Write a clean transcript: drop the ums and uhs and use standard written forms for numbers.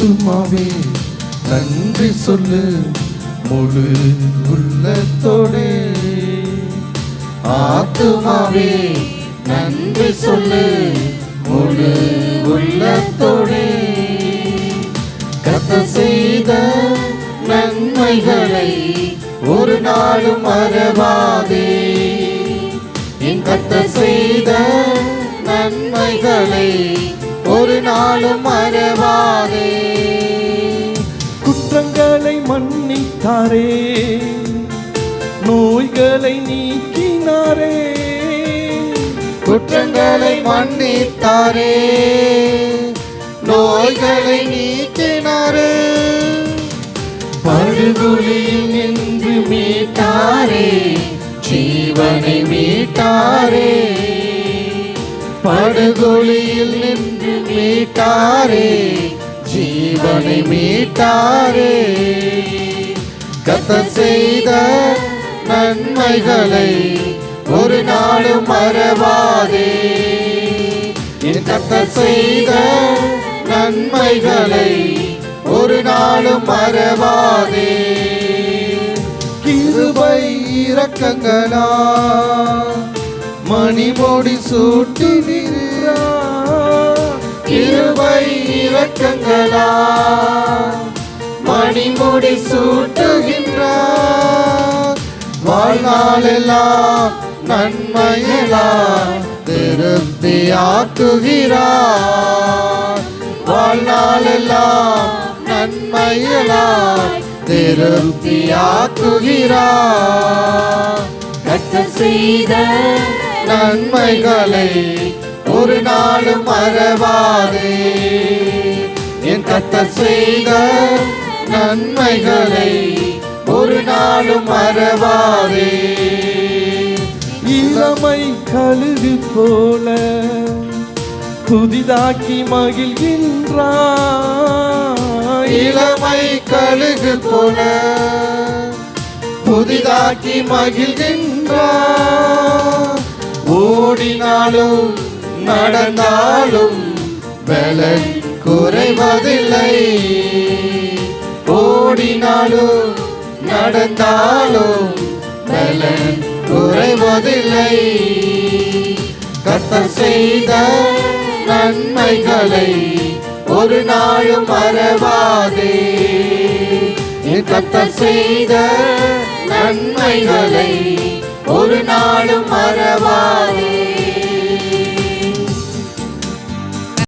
ஆத்துமாவே நன்றி சொல்லு முழு உள்ளத்தோடே. ஆத்துமாவே நன்றி சொல்லு முழு உள்ளத்தோடே. கர்த்தர் செய்த நன்மைகளை ஒரு நாளும் மறவாதே. என் கர்த்தர் செய்த நன்மைகளை ஒரு நாளும் மறவாதே. குற்றங்களை மன்னித்தாரே, நோய்களை நீக்கினாரே. குற்றங்களை மன்னித்தாரே, நோய்களை நீக்கினாரே. படுகொலியில் நின்று மீட்டாரே, ஜீவனை மீட்டாரே. படுகொலியில் நின்று மீட்டாரே, ஜீவனை மீட்டாரே. கர்த்தர் செய்த நன்மைகளை ஒரு நாளும் மறவாதே. என் கர்த்தர் செய்த நன்மைகளை ஒரு நாளும் மறவாதே. கிருபை இரக்கங்களா மணிமொழி சூட்டி நின்றார். கிருபை இரக்கங்களா மணிமுடி சூட்டுகின்றார். வாழ்நாளெல்லாம் நன்மையெல்லாம் திருப்தியாக்குகிறார். வாழ்நாளெல்லாம் நன்மையெல்லாம் திருப்தியாக்குகிறார். கர்த்தர் செய்த நன்மைகளை ஒரு நாளும் மறவாதே. என் கர்த்தர் செய்த நன்மைகளை ஒரு நாளும் மறவாதே. இளமை கழுகு போல புதிதாக்கி மகிழ்கின்றார். இளமை கழுகு போல புதிதாக்கி மகிழ்கின்றார். ஓடினாலும் நடந்தாலும் பலன் குறைவதில்லை. ஓடினாலும் நடந்தாலும் பலன் குறைவதில்லை. கர்த்தர் செய்த நன்மைகளை ஒரு நாளும் மறவாதே. என் கர்த்தர் செய்த நன்மைகளை ஒரு நாளும் மறவாதே.